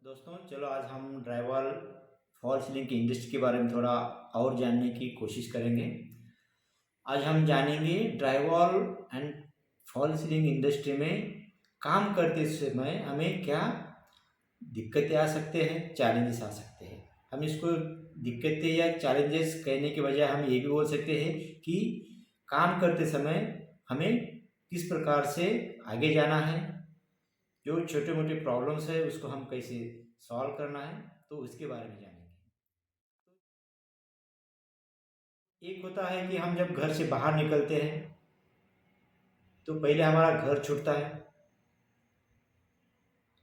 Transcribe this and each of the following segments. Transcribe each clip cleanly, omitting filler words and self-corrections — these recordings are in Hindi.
दोस्तों चलो आज हम ड्राइवल फॉल सीलिंग की इंडस्ट्री के बारे में थोड़ा और जानने की कोशिश करेंगे। आज हम जानेंगे drivel and fall ceiling industry में काम करते समय हमें क्या दिक्कतें आ सकते हैं, चैलेंजेस आ सकते हैं। हम इसको दिक्कतें या चैलेंजेस कहने के बजाय हम ये भी बोल सकते हैं कि काम करते समय हमें किस प्रकार से आगे जाना है, जो छोटे मोटे प्रॉब्लम्स है उसको हम कैसे सॉल्व करना है, तो उसके बारे में जानेंगे। एक होता है कि हम जब घर से बाहर निकलते हैं तो पहले हमारा घर छूटता है।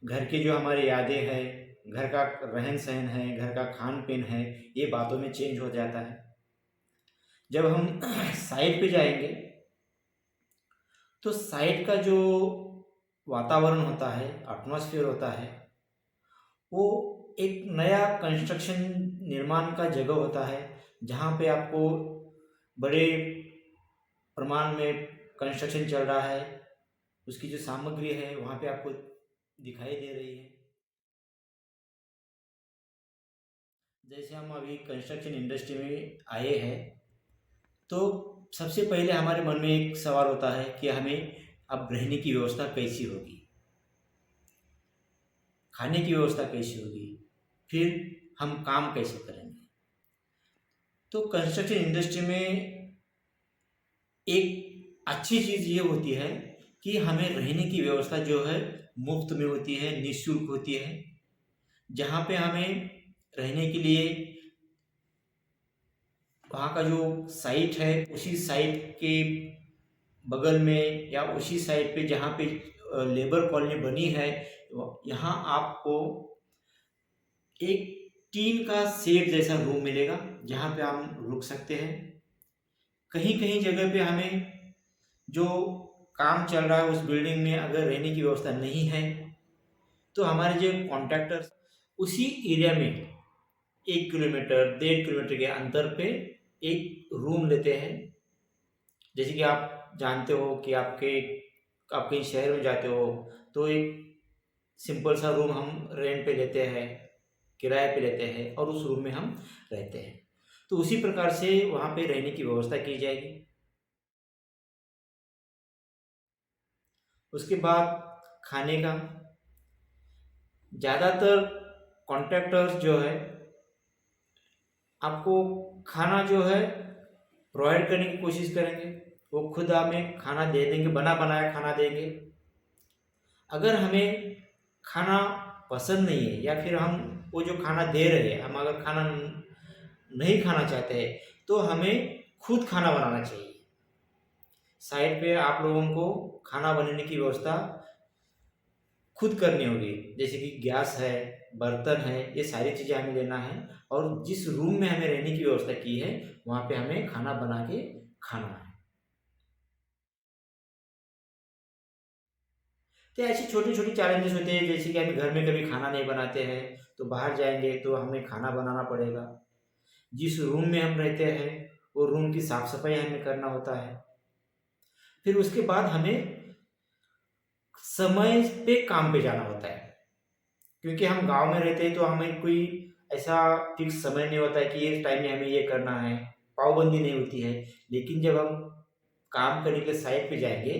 घर की जो हमारी यादें हैं, घर का रहन सहन है, घर का खान पीन है, ये बातों में चेंज हो जाता है। जब हम साइट पे जाएंगे तो साइट का जो वातावरण होता है, एटमॉस्फेयर होता है, वो एक नया कंस्ट्रक्शन निर्माण का जगह होता है जहाँ पे आपको बड़े प्रमाण में कंस्ट्रक्शन चल रहा है। उसकी जो सामग्री है वहाँ पे आपको दिखाई दे रही है। जैसे हम अभी कंस्ट्रक्शन इंडस्ट्री में आए हैं तो सबसे पहले हमारे मन में एक सवाल होता है कि हमें अब रहने की व्यवस्था कैसी होगी, खाने की व्यवस्था कैसी होगी, फिर हम काम कैसे करेंगे। तो कंस्ट्रक्शन इंडस्ट्री में एक अच्छी चीज़ ये होती है कि हमें रहने की व्यवस्था जो है मुफ्त में होती है, निःशुल्क होती है। जहाँ पे हमें रहने के लिए वहाँ का जो साइट है उसी साइट के बगल में या उसी साइट पे जहाँ पे लेबर कॉलोनी बनी है, यहाँ आपको एक टीन का सेट जैसा रूम मिलेगा जहाँ पे हम रुक सकते हैं। कहीं कहीं जगह पे हमें जो काम चल रहा है उस बिल्डिंग में अगर रहने की व्यवस्था नहीं है तो हमारे जो कॉन्ट्रैक्टर्स उसी एरिया में 1 किलोमीटर 1.5 किलोमीटर के अंतर पे एक रूम लेते हैं। जैसे कि आप जानते हो कि आप कहीं शहर में जाते हो तो एक सिंपल सा रूम हम रेंट पे लेते हैं, किराए पे लेते हैं और उस रूम में हम रहते हैं। तो उसी प्रकार से वहाँ पे रहने की व्यवस्था की जाएगी। उसके बाद खाने का, ज़्यादातर कॉन्ट्रैक्टर्स जो है आपको खाना जो है प्रोवाइड करने की कोशिश करेंगे। वो खुद हमें खाना दे देंगे, बना बनाया खाना देंगे। अगर हमें खाना पसंद नहीं है या फिर हम वो जो खाना दे रहे हैं, हम अगर खाना नहीं खाना चाहते हैं तो हमें खुद खाना बनाना चाहिए। साइड पे आप लोगों को खाना बनाने की व्यवस्था खुद करनी होगी। जैसे कि गैस है, बर्तन है, ये सारी चीज़ें हमें लेना है और जिस रूम में हमें रहने की व्यवस्था की है वहाँ पे हमें खाना बना के खाना है। तो ऐसी छोटी छोटी चैलेंजेस होते हैं, जैसे कि हम घर में कभी खाना नहीं बनाते हैं तो बाहर जाएंगे तो हमें खाना बनाना पड़ेगा। जिस रूम में हम रहते हैं वो रूम की साफ सफाई हमें करना होता है। फिर उसके बाद हमें समय पे काम पे जाना होता है, क्योंकि हम गांव में रहते हैं तो हमें कोई ऐसा फिक्स समय नहीं होता है कि ये टाइम में हमें ये करना है, पाबंदी नहीं होती है। लेकिन जब हम काम करने के साइट पे जाएंगे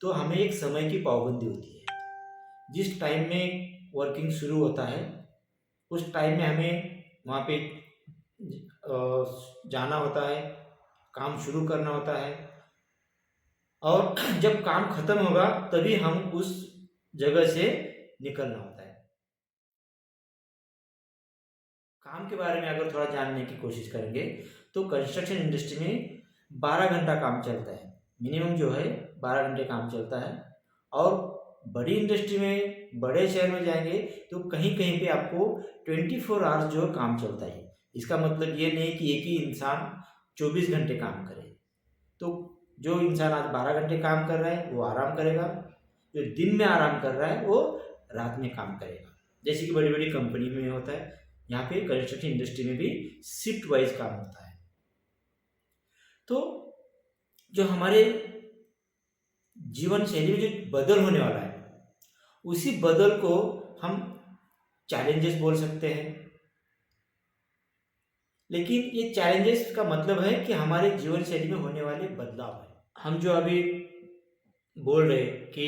तो हमें एक समय की पाबंदी होती है। जिस टाइम में वर्किंग शुरू होता है उस टाइम में हमें वहाँ पे जाना होता है, काम शुरू करना होता है और जब काम खत्म होगा तभी हम उस जगह से निकलना होता है। काम के बारे में अगर थोड़ा जानने की कोशिश करेंगे तो कंस्ट्रक्शन इंडस्ट्री में 12 घंटा काम चलता है, मिनिमम जो है 12 घंटे काम चलता है। और बड़ी इंडस्ट्री में, बड़े शहर में जाएंगे तो कहीं कहीं पे आपको 24 आवर्स जो है काम चलता है। इसका मतलब ये नहीं कि एक ही इंसान 24 घंटे काम करे। तो जो इंसान आज 12 घंटे काम कर रहा है वो आराम करेगा, जो दिन में आराम कर रहा है वो रात में काम करेगा। जैसे कि बड़ी बड़ी कंपनी में होता है, यहाँ पे कंस्ट्रक्शन इंडस्ट्री में भी शिफ्ट वाइज काम होता है। तो जो हमारे जीवन शैली में जो बदल होने वाला है उसी बदल को हम चैलेंजेस बोल सकते हैं। लेकिन ये चैलेंजेस का मतलब है कि हमारे जीवन शैली में होने वाले बदलाव है। हम जो अभी बोल रहे कि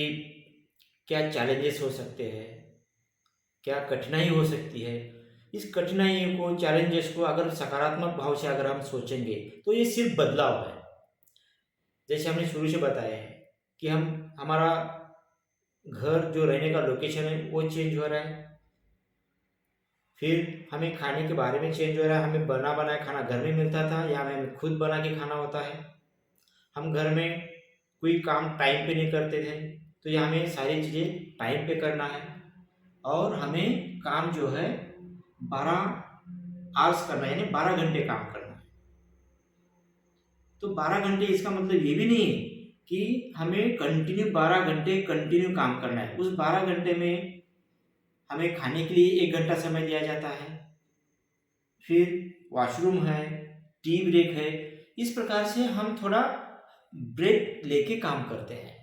क्या चैलेंजेस हो सकते हैं, क्या कठिनाई हो सकती है, इस कठिनाई को, चैलेंजेस को अगर सकारात्मक भाव से अगर हम सोचेंगे तो ये सिर्फ बदलाव है। जैसे हमने शुरू से बताया है कि हमारा घर जो रहने का लोकेशन है वो चेंज हो रहा है, फिर हमें खाने के बारे में चेंज हो रहा है। हमें बना बनाया खाना घर में मिलता था या हमें खुद बना के खाना होता है। हम घर में कोई काम टाइम पे नहीं करते थे, तो ये हमें सारी चीज़ें टाइम पे करना है। और हमें काम जो है 12 आवर्स करना है, यानी 12 घंटे काम करना है। तो 12 घंटे इसका मतलब ये भी नहीं है कि हमें कंटिन्यू 12 घंटे कंटिन्यू काम करना है। उस 12 घंटे में हमें खाने के लिए 1 घंटा समय दिया जाता है, फिर वॉशरूम है, टी ब्रेक है। इस प्रकार से हम थोड़ा ब्रेक लेके काम करते हैं।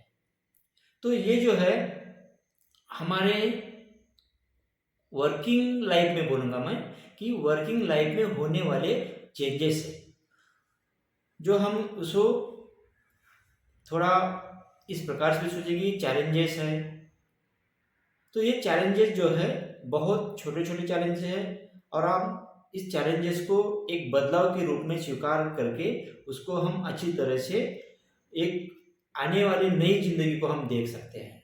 तो ये जो है हमारे वर्किंग लाइफ में, बोलूँगा मैं कि वर्किंग लाइफ में होने वाले चेंजेस है, जो हम उसको थोड़ा इस प्रकार से सोचेंगे चैलेंजेस है। तो ये चैलेंजेस जो है बहुत छोटे छोटे चैलेंजेस है, और हम इस चैलेंजेस को एक बदलाव के रूप में स्वीकार करके उसको हम अच्छी तरह से एक आने वाली नई जिंदगी को हम देख सकते हैं।